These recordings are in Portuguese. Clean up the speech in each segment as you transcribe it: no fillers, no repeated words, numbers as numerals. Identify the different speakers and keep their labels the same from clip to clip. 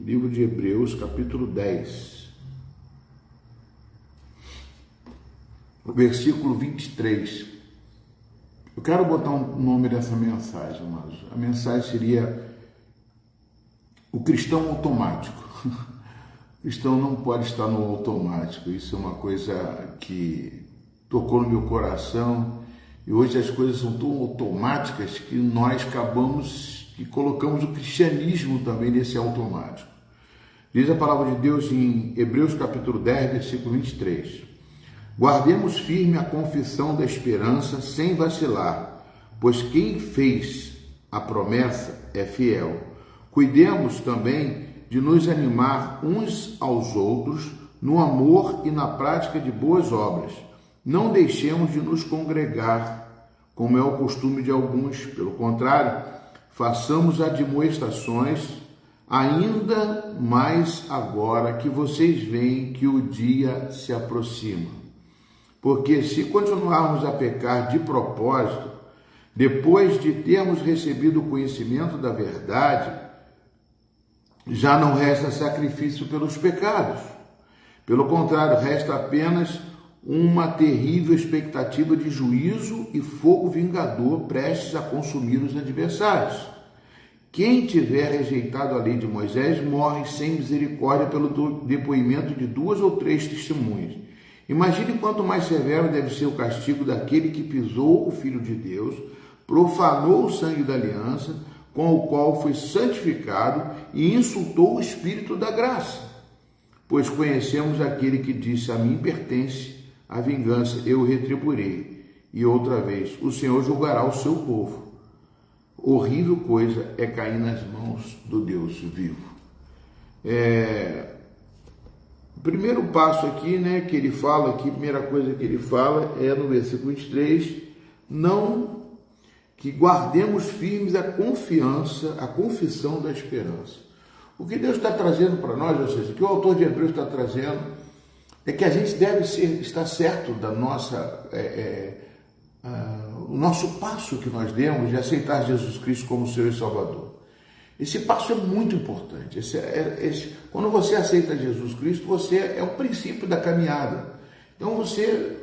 Speaker 1: Livro de Hebreus, capítulo 10, versículo 23. Eu quero botar um nome dessa mensagem, mas a mensagem seria o cristão automático. O cristão não pode estar no automático. Isso é uma coisa que tocou no meu coração, e hoje as coisas são tão automáticas que nós acabamos e colocamos o cristianismo também nesse automático. Diz a palavra de Deus em Hebreus capítulo 10, versículo 23. Guardemos firme a confissão da esperança sem vacilar, pois quem fez a promessa é fiel. Cuidemos também de nos animar uns aos outros no amor e na prática de boas obras. Não deixemos de nos congregar, como é o costume de alguns. Pelo contrário, façamos admoestações, ainda mais agora que vocês veem que o dia se aproxima. Porque se continuarmos a pecar de propósito, depois de termos recebido o conhecimento da verdade, já não resta sacrifício pelos pecados. Pelo contrário, resta apenas uma terrível expectativa de juízo e fogo vingador prestes a consumir os adversários. Quem tiver rejeitado a lei de Moisés morre sem misericórdia pelo depoimento de 2 ou 3 testemunhas. Imagine quanto mais severo deve ser o castigo daquele que pisou o Filho de Deus, profanou o sangue da aliança, com o qual foi santificado, e insultou o Espírito da graça. Pois conhecemos aquele que disse: a mim pertence a vingança, eu retribuirei. E outra vez, o Senhor julgará o seu povo. Horrível coisa é cair nas mãos do Deus vivo. O primeiro passo aqui, que ele fala aqui, a primeira coisa que ele fala é no versículo 23, que guardemos firmes a confiança, a confissão da esperança. O que Deus está trazendo para nós, ou seja, o que o autor de Hebreus está trazendo, é que a gente deve estar certo da o nosso passo que nós demos de aceitar Jesus Cristo como Senhor e Salvador. Esse passo é muito importante. Quando você aceita Jesus Cristo, você é o princípio da caminhada. Então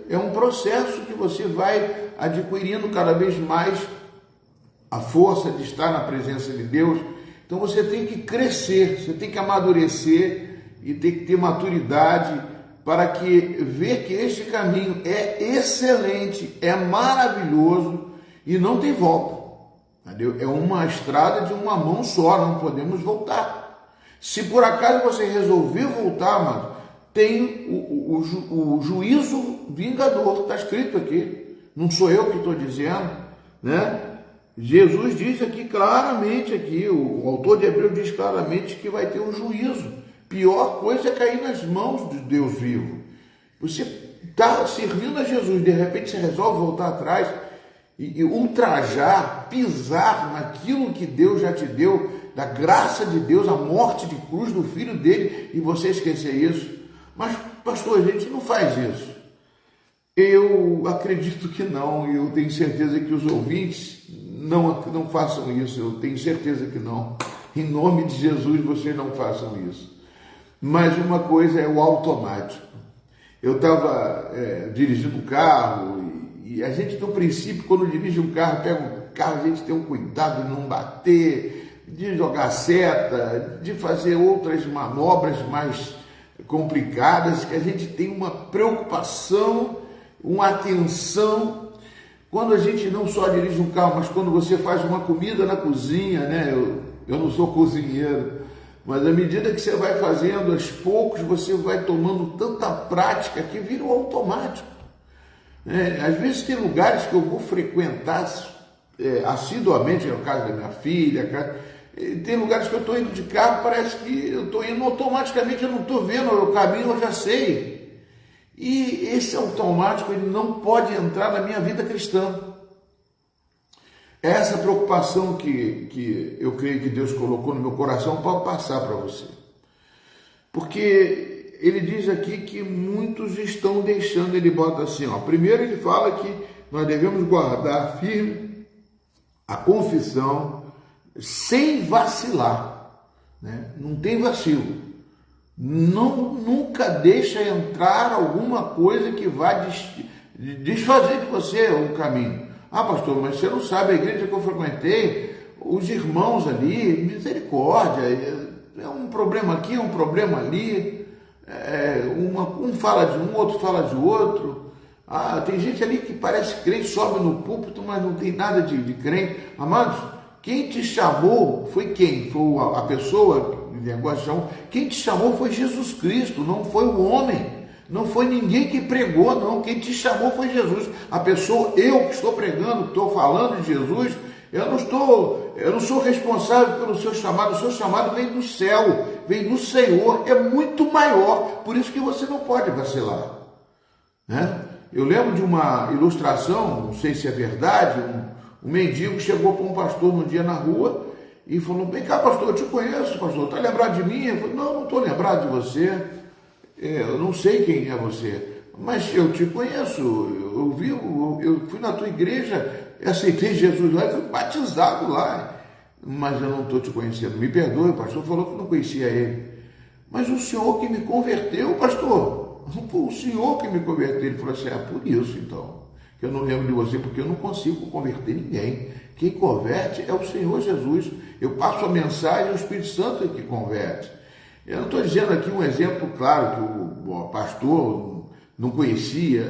Speaker 1: é um processo que você vai adquirindo cada vez mais a força de estar na presença de Deus. Então você tem que crescer, você tem que amadurecer e tem que ter maturidade para ver que este caminho é excelente, é maravilhoso e não tem volta. Entendeu? É uma estrada de uma mão só, não podemos voltar. Se por acaso você resolver voltar, mano, tem o juízo vingador, está escrito aqui, não sou eu que estou dizendo, Jesus diz aqui claramente, o autor de Hebreus diz claramente que vai ter um juízo. Pior coisa é cair nas mãos de Deus vivo. Você está servindo a Jesus, de repente você resolve voltar atrás e ultrajar, pisar naquilo que Deus já te deu, da graça de Deus, a morte de cruz do Filho dele, e você esquecer isso. Mas, pastor, a gente não faz isso. Eu acredito que não, e eu tenho certeza que os ouvintes não façam isso, eu tenho certeza que não. Em nome de Jesus, vocês não façam isso. Mas uma coisa é o automático. Eu estava dirigindo um carro e a gente, no princípio, quando dirige um carro, pega um carro, a gente tem um cuidado de não bater, de jogar seta, de fazer outras manobras mais complicadas, que a gente tem uma preocupação, uma atenção. Quando a gente não só dirige um carro, mas quando você faz uma comida na cozinha, eu não sou cozinheiro, mas à medida que você vai fazendo, aos poucos, você vai tomando tanta prática que vira um automático. Às vezes tem lugares que eu vou frequentar assiduamente, no caso da minha filha, tem lugares que eu estou indo de carro, parece que eu estou indo automaticamente, eu não estou vendo o caminho, eu já sei. E esse automático ele não pode entrar na minha vida cristã. É essa preocupação que eu creio que Deus colocou no meu coração para passar para você. Porque ele diz aqui que muitos estão deixando, ele bota assim, primeiro ele fala que nós devemos guardar firme a confissão sem vacilar. né? Não tem vacilo. Não, nunca deixa entrar alguma coisa que vai desfazer de você o caminho. Ah, pastor, mas você não sabe, a igreja que eu frequentei, os irmãos ali, misericórdia, é um problema aqui, é um problema ali, um fala de um, outro fala de outro. Ah, tem gente ali que parece crente, sobe no púlpito, mas não tem nada de crente. Amados, quem te chamou foi quem? Foi a pessoa, quem te chamou foi Jesus Cristo, não foi o homem. Não foi ninguém que pregou, não. Quem te chamou foi Jesus. A pessoa, eu que estou pregando, estou falando de Jesus, eu não sou responsável pelo seu chamado. O seu chamado vem do céu, vem do Senhor, é muito maior. Por isso que você não pode vacilar, né? Eu lembro de uma ilustração, não sei se é verdade, um mendigo chegou para um pastor um dia na rua e falou: vem cá, pastor, eu te conheço, pastor, está lembrado de mim? Eu falei: não estou lembrado de você. Eu não sei quem é você, mas eu te conheço, eu fui na tua igreja, aceitei Jesus lá e fui batizado lá, mas eu não estou te conhecendo. Me perdoe, o pastor falou que não conhecia ele, mas o senhor que me converteu, pastor, foi o senhor que me converteu. Ele falou assim: é por isso então, que eu não lembro de você, porque eu não consigo converter ninguém. Quem converte é o Senhor Jesus. Eu passo a mensagem, o Espírito Santo é que converte. Eu não estou dizendo aqui um exemplo claro que o pastor não conhecia,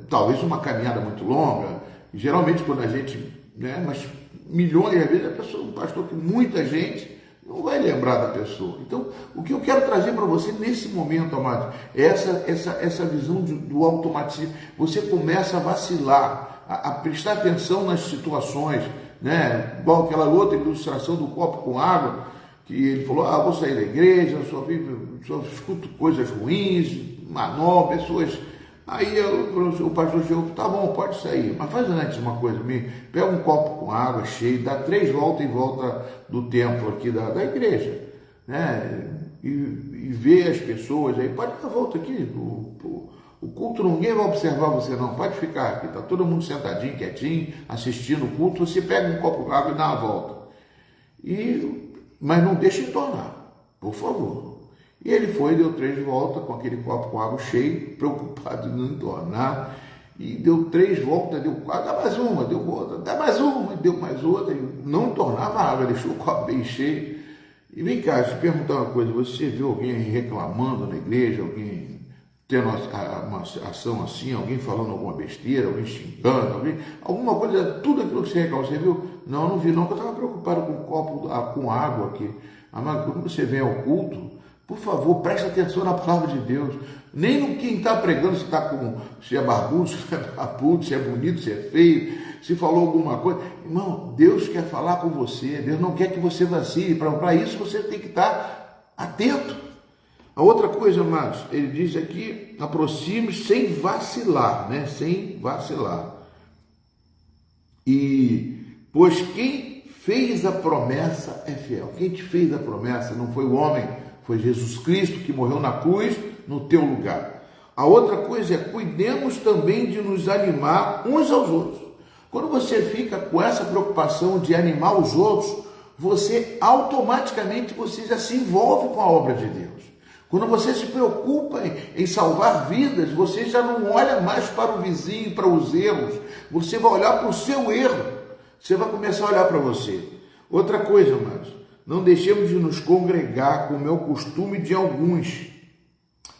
Speaker 1: talvez uma caminhada muito longa. Geralmente quando a gente, né, mas milhões de vezes, um pastor que muita gente não vai lembrar da pessoa. Então, o que eu quero trazer para você nesse momento, amado, é essa visão do automatismo. Você começa a vacilar, a prestar atenção nas situações, né? Igual aquela outra ilustração do copo com água, que ele falou: vou sair da igreja, só escuto coisas ruins, pessoas. Aí o pastor chegou: tá bom, pode sair, mas faz antes uma coisa, pega um copo com água cheio, dá 3 voltas em volta do templo aqui da igreja, né? E vê as pessoas aí, pode dar a volta aqui, o culto ninguém vai observar você não, pode ficar aqui, tá todo mundo sentadinho, quietinho, assistindo o culto, você pega um copo com água e dá uma volta. Mas não deixe entornar, por favor. E ele foi, deu 3 voltas com aquele copo com água cheio, preocupado em não entornar, e deu 3 voltas, deu 4, dá mais uma, deu outra, dá mais uma, deu mais outra, e não entornava a água, deixou o copo bem cheio. E vem cá, deixa eu te perguntar uma coisa: você viu alguém reclamando na igreja, alguém tendo uma ação assim, alguém falando alguma besteira, alguém xingando, alguma coisa, tudo aquilo que você reclama, você viu? Não vi não, porque eu estava preocupado com o copo com água aqui. Mas quando você vem ao culto, por favor, preste atenção na palavra de Deus. Nem no quem está pregando, se é barbudo, se é barbudo, se é bonito, se é feio, se falou alguma coisa. Irmão, Deus quer falar com você, Deus não quer que você vacile. Para isso você tem que estar atento. A outra coisa, amados, ele diz aqui: aproxime-se sem vacilar, né? Sem vacilar. Pois quem fez a promessa é fiel. Quem te fez a promessa não foi o homem, foi Jesus Cristo que morreu na cruz no teu lugar. A outra coisa é: cuidemos também de nos animar uns aos outros. Quando você fica com essa preocupação de animar os outros, você automaticamente já se envolve com a obra de Deus. Quando você se preocupa em salvar vidas, você já não olha mais para o vizinho, para os erros. Você vai olhar para o seu erro. Você vai começar a olhar para você. Outra coisa, amados, não deixemos de nos congregar, como é o costume de alguns.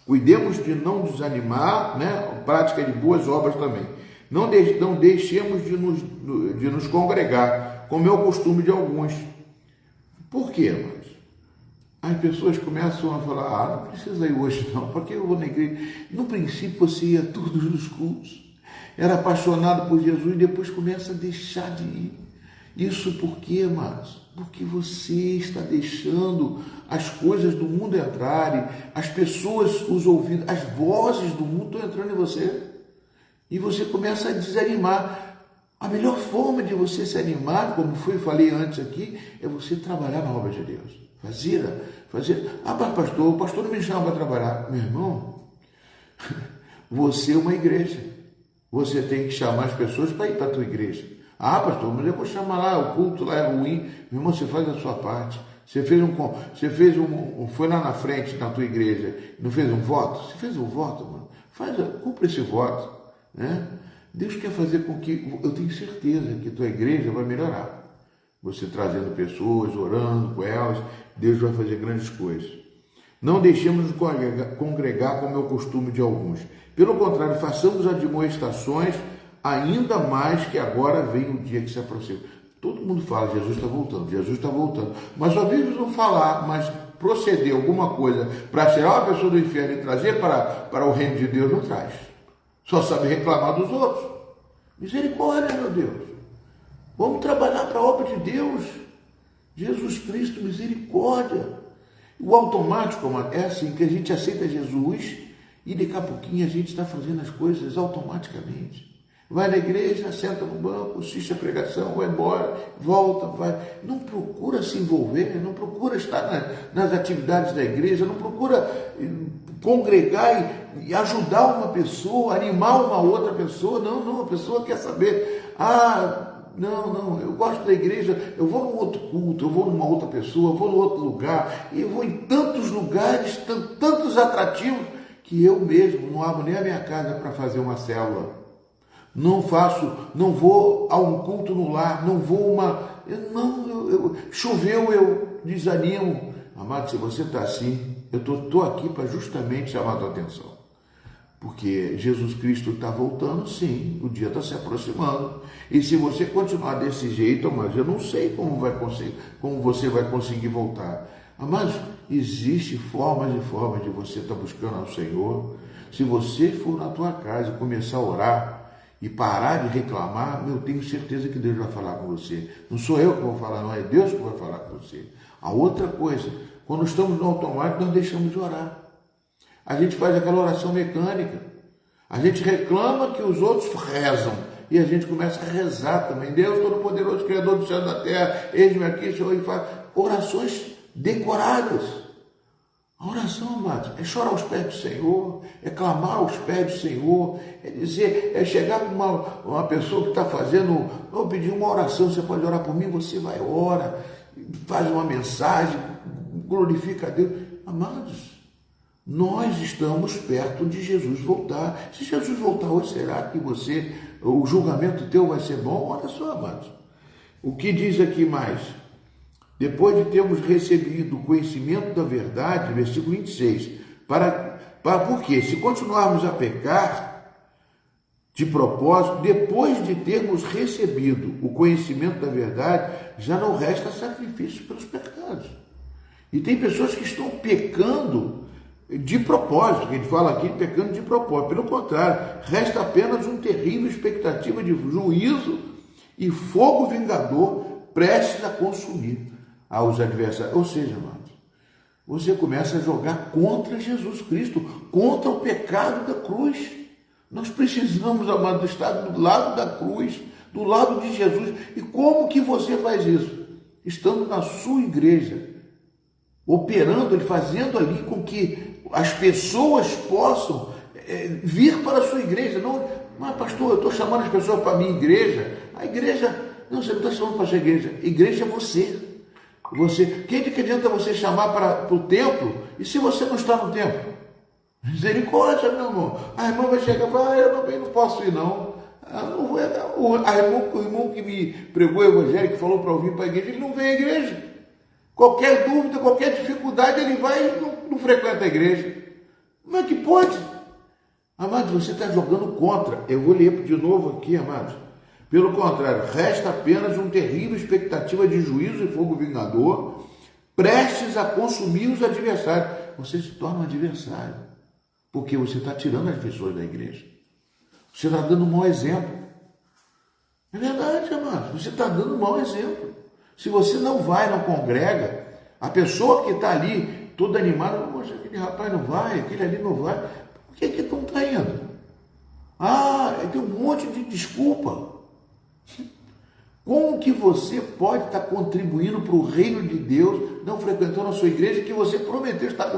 Speaker 1: Cuidemos de não desanimar, né? Prática de boas obras também. Não deixemos de nos congregar, como é o costume de alguns. Por quê, amados? As pessoas começam a falar: não precisa ir hoje não, porque eu vou na igreja. No princípio você ia todos os cultos, era apaixonado por Jesus, e depois começa a deixar de ir. Isso por quê, amados? Porque você está deixando as coisas do mundo entrarem, as pessoas, os ouvidos, as vozes do mundo estão entrando em você, e você começa a desanimar. A melhor forma de você se animar, como falei antes aqui, é você trabalhar na obra de Deus. Fazer. Mas o pastor não me chama para trabalhar. Meu irmão, você é uma igreja. Você tem que chamar as pessoas para ir para a tua igreja. Pastor, mas eu vou chamar lá, o culto lá é ruim. Meu irmão, você faz a sua parte. Foi lá na frente na tua igreja, não fez um voto? Você fez um voto, mano. Cumpra esse voto, né? Deus quer fazer com que, eu tenho certeza que tua igreja vai melhorar. Você trazendo pessoas, orando com elas, Deus vai fazer grandes coisas. Não deixemos de congregar como é o costume de alguns. Pelo contrário, façamos admoestações, ainda mais que agora vem o dia que se aproxima. Todo mundo fala, Jesus está voltando, Jesus está voltando. Mas só vive não falar, mas proceder alguma coisa para tirar uma pessoa do inferno e trazer para o reino de Deus, não traz. Só sabe reclamar dos outros. Misericórdia, meu Deus. Vamos trabalhar para a obra de Deus. Jesus Cristo, misericórdia. O automático, mano, é assim, que a gente aceita Jesus e daqui a pouquinho a gente está fazendo as coisas automaticamente. Vai na igreja, senta no banco, assiste a pregação, vai embora, volta, vai. Não procura se envolver, não procura estar nas atividades da igreja, não procura congregar e ajudar uma pessoa, animar uma outra pessoa. Não, a pessoa quer saber, não, eu gosto da igreja, eu vou num outro culto, eu vou numa outra pessoa, eu vou num outro lugar, e eu vou em tantos lugares, tantos atrativos, que eu mesmo não abro nem a minha casa para fazer uma célula. Não vou a um culto no lar, choveu, eu desanimo. Amado, se você está assim, eu estou aqui para justamente chamar a tua atenção. Porque Jesus Cristo está voltando, sim, o dia está se aproximando. E se você continuar desse jeito, mas eu não sei como você vai conseguir voltar. Mas existe formas e formas de você estar buscando ao Senhor. Se você for na tua casa e começar a orar e parar de reclamar, eu tenho certeza que Deus vai falar com você. Não sou eu que vou falar, não, é Deus que vai falar com você. A outra coisa, quando estamos no automático, nós deixamos de orar. A gente faz aquela oração mecânica. A gente reclama que os outros rezam. E a gente começa a rezar também. Deus Todo-Poderoso, Criador do céu e da terra, eis-me aqui, Senhor, e faz orações decoradas. A oração, amados, é chorar aos pés do Senhor, é clamar aos pés do Senhor, é chegar para uma pessoa que está fazendo, vou pedir uma oração, você pode orar por mim, você vai, ora, faz uma mensagem, glorifica a Deus. Amados, nós estamos perto de Jesus voltar. Se Jesus voltar hoje, será que o julgamento teu vai ser bom? Olha só, amados. O que diz aqui mais? Depois de termos recebido o conhecimento da verdade, versículo 26, porque se continuarmos a pecar de propósito, depois de termos recebido o conhecimento da verdade, já não resta sacrifício pelos pecados. E tem pessoas que estão pecando de propósito, que a gente fala aqui pecando de propósito. Pelo contrário, resta apenas uma terrível expectativa de juízo e fogo vingador prestes a consumir aos adversários. Ou seja, amados, você começa a jogar contra Jesus Cristo, contra o pecado da cruz. Nós precisamos, amados, estar do lado da cruz, do lado de Jesus. E como que você faz isso? Estando na sua igreja, operando, fazendo ali com que as pessoas possam vir para a sua igreja. Não, mas pastor, eu estou chamando as pessoas para a minha igreja. A igreja, não, você não está chamando para a sua igreja. A igreja é você. Quem que adianta você chamar para o templo e se você não está no templo? Misericórdia, meu irmão. A irmã vai chegar e falar, eu não posso ir não. O irmão que me pregou o evangelho, que falou para eu vir para a igreja, ele não vem à igreja. Qualquer dúvida, qualquer dificuldade, ele vai e não frequenta a igreja. Como é que pode? Amados, você está jogando contra. Eu vou ler de novo aqui, amados. Pelo contrário, resta apenas uma terrível expectativa de juízo e fogo vingador, prestes a consumir os adversários. Você se torna um adversário, porque você está tirando as pessoas da igreja. Você está dando um mau exemplo. É verdade, amados, você está dando um mau exemplo. Se você não vai, não congrega, a pessoa que está ali, toda animada, poxa, aquele rapaz não vai, aquele ali não vai, por que estão traindo? Tem um monte de desculpa. Como que você pode estar contribuindo para o reino de Deus, não frequentando a sua igreja que você prometeu estar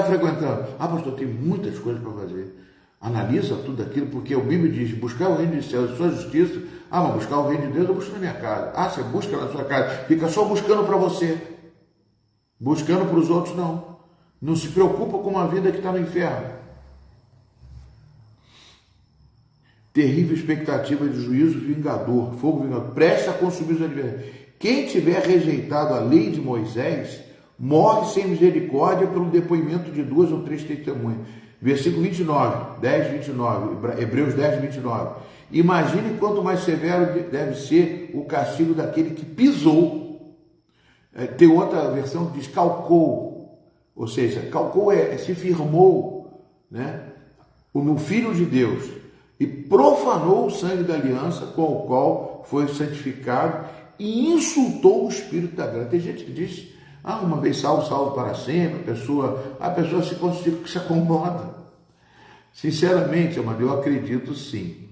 Speaker 1: frequentando? Pastor, tem muitas coisas para fazer. Analisa tudo aquilo, porque a Bíblia diz, buscar o reino de céus e sua justiça. Mas buscar o reino de Deus, eu busco na minha casa. Você busca na sua casa, fica só buscando para você. Buscando para os outros, não. Não se preocupa com uma vida que está no inferno. Terrível expectativa de juízo vingador, fogo vingador, presta a consumir os adversários. Quem tiver rejeitado a lei de Moisés, morre sem misericórdia pelo depoimento de 2 ou 3 testemunhas. Versículo 29, 10, 29, Hebreus 10, 29. Imagine quanto mais severo deve ser o castigo daquele que pisou. Tem outra versão que diz calcou, ou seja, calcou se firmou, né, no Filho de Deus e profanou o sangue da aliança com o qual foi santificado e insultou o Espírito da graça. Tem gente que diz, uma vez salvo, salvo para sempre, a pessoa se acomoda. Sinceramente, amado, eu acredito sim,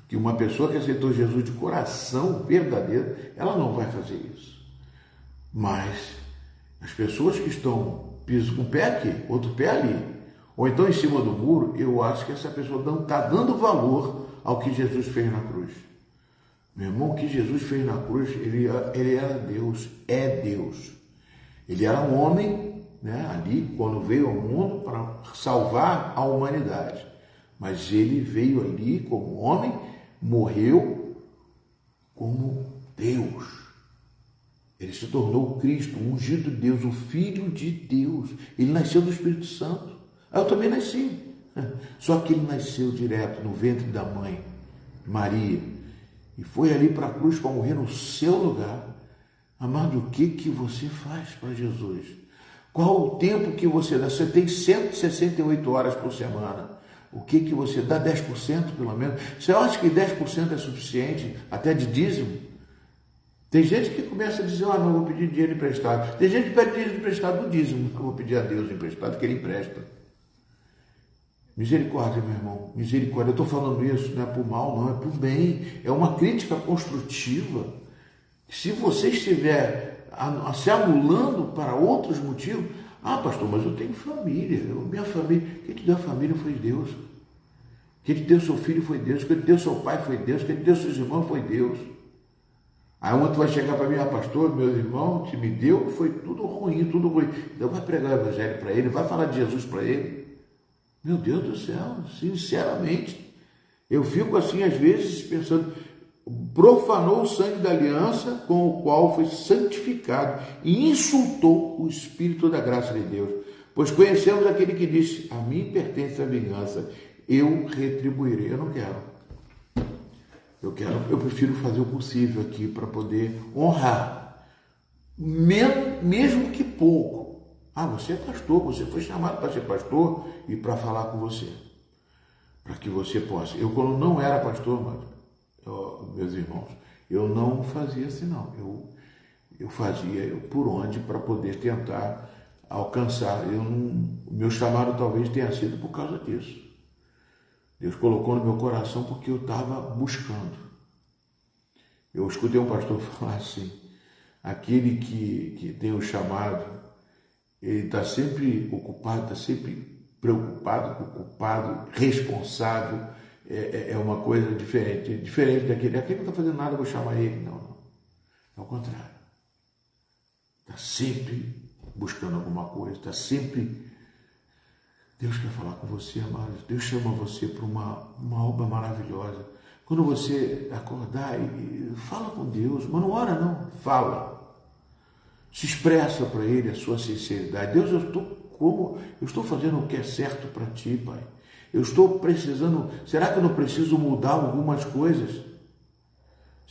Speaker 1: que uma pessoa que aceitou Jesus de coração verdadeiro, ela não vai fazer isso. Mas as pessoas que estão pisando com um pé aqui, outro pé ali, ou então em cima do muro, eu acho que essa pessoa não está dando valor ao que Jesus fez na cruz. Meu irmão, o que Jesus fez na cruz, ele era Deus, é Deus. Ele era um homem, né, ali, quando veio ao mundo para salvar a humanidade. Mas ele veio ali como homem, morreu como Deus. Ele se tornou Cristo, o ungido de Deus, o Filho de Deus. Ele nasceu do Espírito Santo. Eu também nasci. Só que ele nasceu direto no ventre da mãe, Maria. E foi ali para a cruz para morrer no seu lugar. Amado, o que você faz para Jesus? Qual o tempo que você dá? Você tem 168 horas por semana. O que você dá? 10% pelo menos. Você acha que 10% é suficiente até de dízimo? Tem gente que começa a dizer, não, vou pedir dinheiro emprestado. Tem gente que pede dinheiro emprestado no dízimo. Eu vou pedir a Deus emprestado, que ele empresta. Misericórdia, meu irmão, misericórdia. Eu estou falando isso, não é por mal, não, é por bem. É uma crítica construtiva. Se você estiver se anulando para outros motivos, pastor, mas eu tenho família, minha família, quem te deu a família foi Deus. Quem te deu seu filho foi Deus, quem te deu seu pai foi Deus, quem te deu seus irmãos foi Deus. Aí outro vai chegar para mim, pastor, meu irmão te me deu, foi tudo ruim, tudo ruim. Então vai pregar o evangelho para ele, vai falar de Jesus para ele. Meu Deus do céu, sinceramente, eu fico assim às vezes pensando, profanou o sangue da aliança com o qual foi santificado e insultou o Espírito da graça de Deus. Pois conhecemos aquele que disse, a mim pertence a vingança, eu retribuirei. Eu não quero. Eu prefiro fazer o possível aqui para poder honrar, mesmo que pouco. Você é pastor, você foi chamado para ser pastor e para falar com você, para que você possa. Eu, quando não era pastor, meus irmãos, eu não fazia assim, não. Eu fazia por onde para poder tentar alcançar. O meu chamado talvez tenha sido por causa disso. Deus colocou no meu coração porque eu estava buscando. Eu escutei um pastor falar assim, aquele que tem o chamado, ele está sempre ocupado, está sempre preocupado, ocupado, responsável, é uma coisa diferente daquele. Aquele não está fazendo nada, eu vou chamar ele. Não. É o contrário. Está sempre buscando alguma coisa, está sempre... Deus quer falar com você, amados. Deus chama você para uma obra maravilhosa. Quando você acordar, fala com Deus, mas não ora não, fala. Se expressa para Ele a sua sinceridade. Deus, eu estou fazendo o que é certo para Ti, Pai. Eu estou precisando, será que eu não preciso mudar algumas coisas?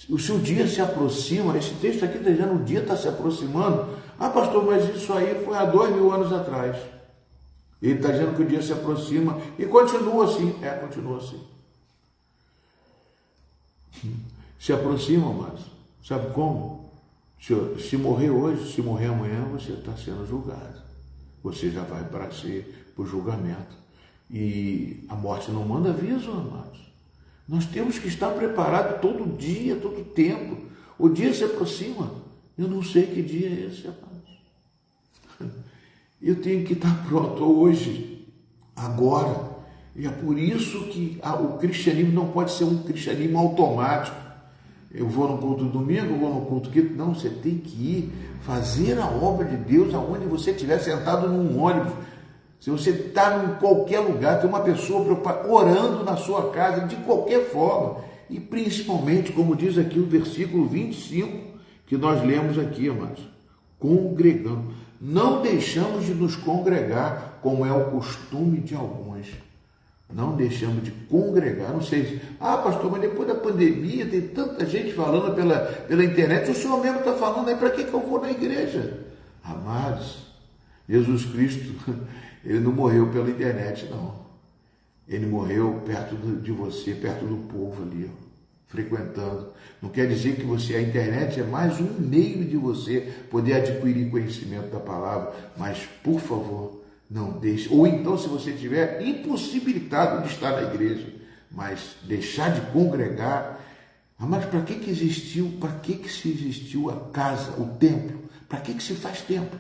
Speaker 1: O seu dia se aproxima, esse texto aqui está dizendo, o dia está se aproximando. Pastor, mas isso aí foi há 2000 anos atrás. Ele está dizendo que o dia se aproxima e continua assim. Continua assim. Se aproxima, mas sabe como? Se morrer hoje, se morrer amanhã, você está sendo julgado. Você já vai para o julgamento. E a morte não manda aviso, amados. Nós temos que estar preparados todo dia, todo tempo. O dia se aproxima. Eu não sei que dia é esse, amados. Eu tenho que estar pronto hoje, agora. E é por isso que o cristianismo não pode ser um cristianismo automático. eu vou no culto domingo, eu vou no culto quinto. Não, você tem que ir fazer a obra de Deus aonde você estiver sentado num ônibus. Se você está em qualquer lugar, tem uma pessoa preocupada, orando na sua casa, de qualquer forma. E principalmente, como diz aqui o versículo 25, que nós lemos aqui, amados, congregando. Não deixamos de nos congregar, como é o costume de alguns. Não deixamos de congregar. Não sei se, pastor, mas depois da pandemia tem tanta gente falando pela internet. O senhor mesmo está falando aí, para que eu vou na igreja? Amados, Jesus Cristo, ele não morreu pela internet, não. Ele morreu perto de você, perto do povo ali, ó, frequentando. Não quer dizer que a internet é mais um meio de você poder adquirir conhecimento da palavra, mas, por favor, não deixe. Ou então, se você estiver impossibilitado de estar na igreja, mas deixar de congregar. Mas para que existiu? Para que se existiu a casa, o templo? Para que se faz templo?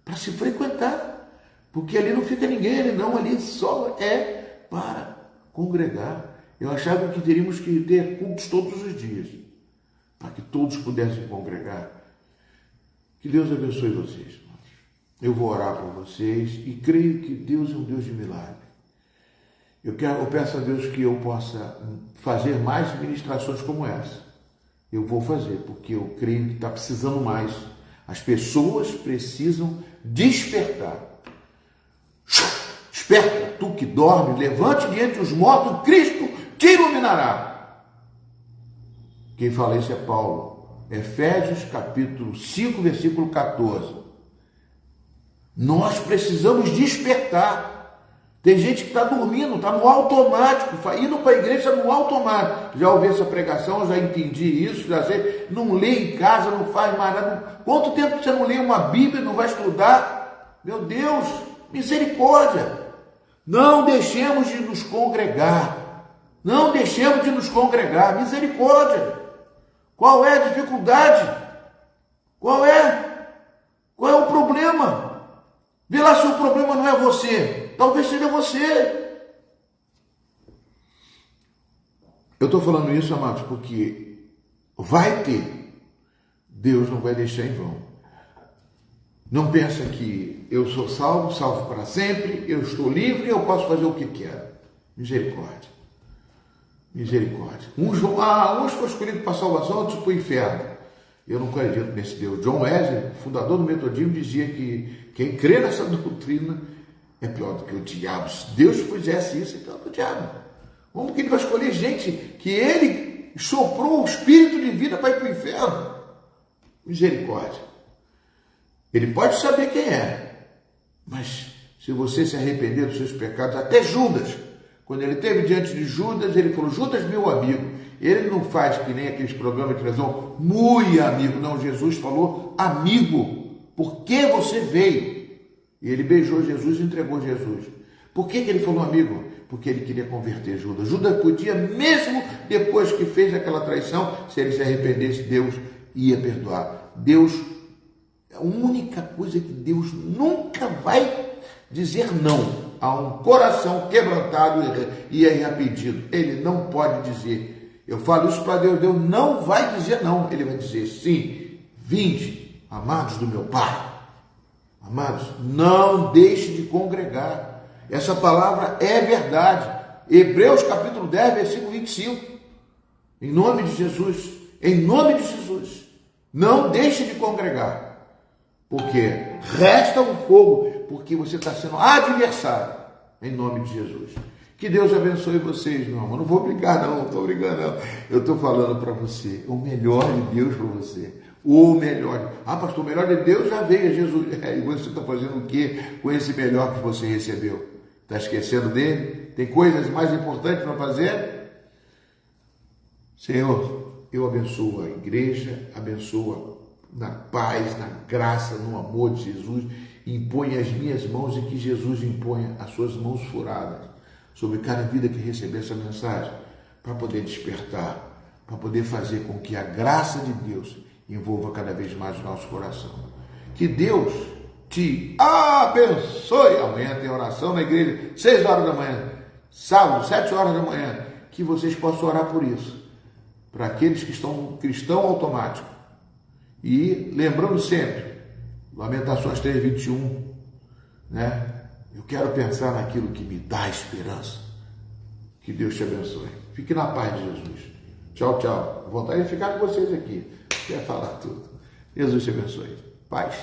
Speaker 1: Para se frequentar. Porque ali não fica ninguém, ali só é para congregar. Eu achava que teríamos que ter cultos todos os dias, para que todos pudessem congregar. Que Deus abençoe vocês. Eu vou orar por vocês e creio que Deus é um Deus de milagre. Eu peço a Deus que eu possa fazer mais ministrações como essa. Eu vou fazer, porque eu creio que está precisando mais. As pessoas precisam despertar. Desperta, tu que dorme, levante de entre os mortos, Cristo te iluminará. Quem fala isso é Paulo. Efésios capítulo 5, versículo 14. Nós precisamos despertar. Tem gente que está dormindo, está no automático, indo para a igreja no automático. Já ouvi essa pregação, já entendi isso, já sei. Não lê em casa, não faz mais nada. Quanto tempo você não lê uma Bíblia, não vai estudar? Meu Deus, misericórdia. Não deixemos de nos congregar. Não deixemos de nos congregar. Misericórdia. Qual é a dificuldade? Qual é o problema? Vê lá se o problema não é você. Talvez seja você. Eu estou falando isso, amados, porque vai ter. Deus não vai deixar em vão. Não pensa que eu sou salvo para sempre, eu estou livre, eu posso fazer o que quero. Misericórdia. Misericórdia. Uns foram escolhidos para a salvação, outros para o inferno. Eu não acredito nesse Deus. John Wesley, fundador do metodismo, dizia que quem crê nessa doutrina é pior do que o diabo. Se Deus fizesse isso, então é o diabo. Como que ele vai escolher gente que ele soprou o espírito de vida para ir para o inferno? Misericórdia. Ele pode saber quem é, mas se você se arrepender dos seus pecados, até Judas, quando ele esteve diante de Judas, ele falou: Judas, meu amigo. Ele não faz que nem aqueles programas de televisão, muito amigo. Não, Jesus falou: amigo, por que você veio? E ele beijou Jesus e entregou Jesus. Por que ele falou amigo? Porque ele queria converter Judas. Judas podia, mesmo depois que fez aquela traição, se ele se arrependesse, Deus ia perdoar. Deus, a única coisa que Deus nunca vai dizer não a um coração quebrantado e arrependido. Ele não pode dizer. Eu falo isso para Deus. Deus não vai dizer não. Ele vai dizer sim. Vinde, amados do meu Pai. Amados, não deixe de congregar. Essa palavra é verdade. Hebreus capítulo 10, versículo 25. Em nome de Jesus. Em nome de Jesus. Não deixe de congregar. Porque resta um fogo. Porque você está sendo adversário. Em nome de Jesus. Que Deus abençoe vocês, meu irmão. Não vou brigar, não estou brigando, não. Eu estou falando para você o melhor de Deus para você. O melhor. Pastor, o melhor de Deus já veio, é Jesus. E você está fazendo o quê com esse melhor que você recebeu? Está esquecendo dele? Tem coisas mais importantes para fazer? Senhor, eu abençoo a igreja, abençoa na paz, na graça, no amor de Jesus. Impõe as minhas mãos e que Jesus imponha as suas mãos furadas sobre cada vida que receber essa mensagem, para poder despertar, para poder fazer com que a graça de Deus envolva cada vez mais o nosso coração. Que Deus te abençoe. Amanhã tem oração na igreja, 6 horas da manhã, sábado, 7 horas da manhã, que vocês possam orar por isso, para aqueles que estão no cristão automático. E lembrando sempre, Lamentações 3:21, né? Eu quero pensar naquilo que me dá esperança. Que Deus te abençoe. Fique na paz de Jesus. Tchau, tchau. Vontade de ficar com vocês aqui. Quer falar tudo. Jesus te abençoe. Paz.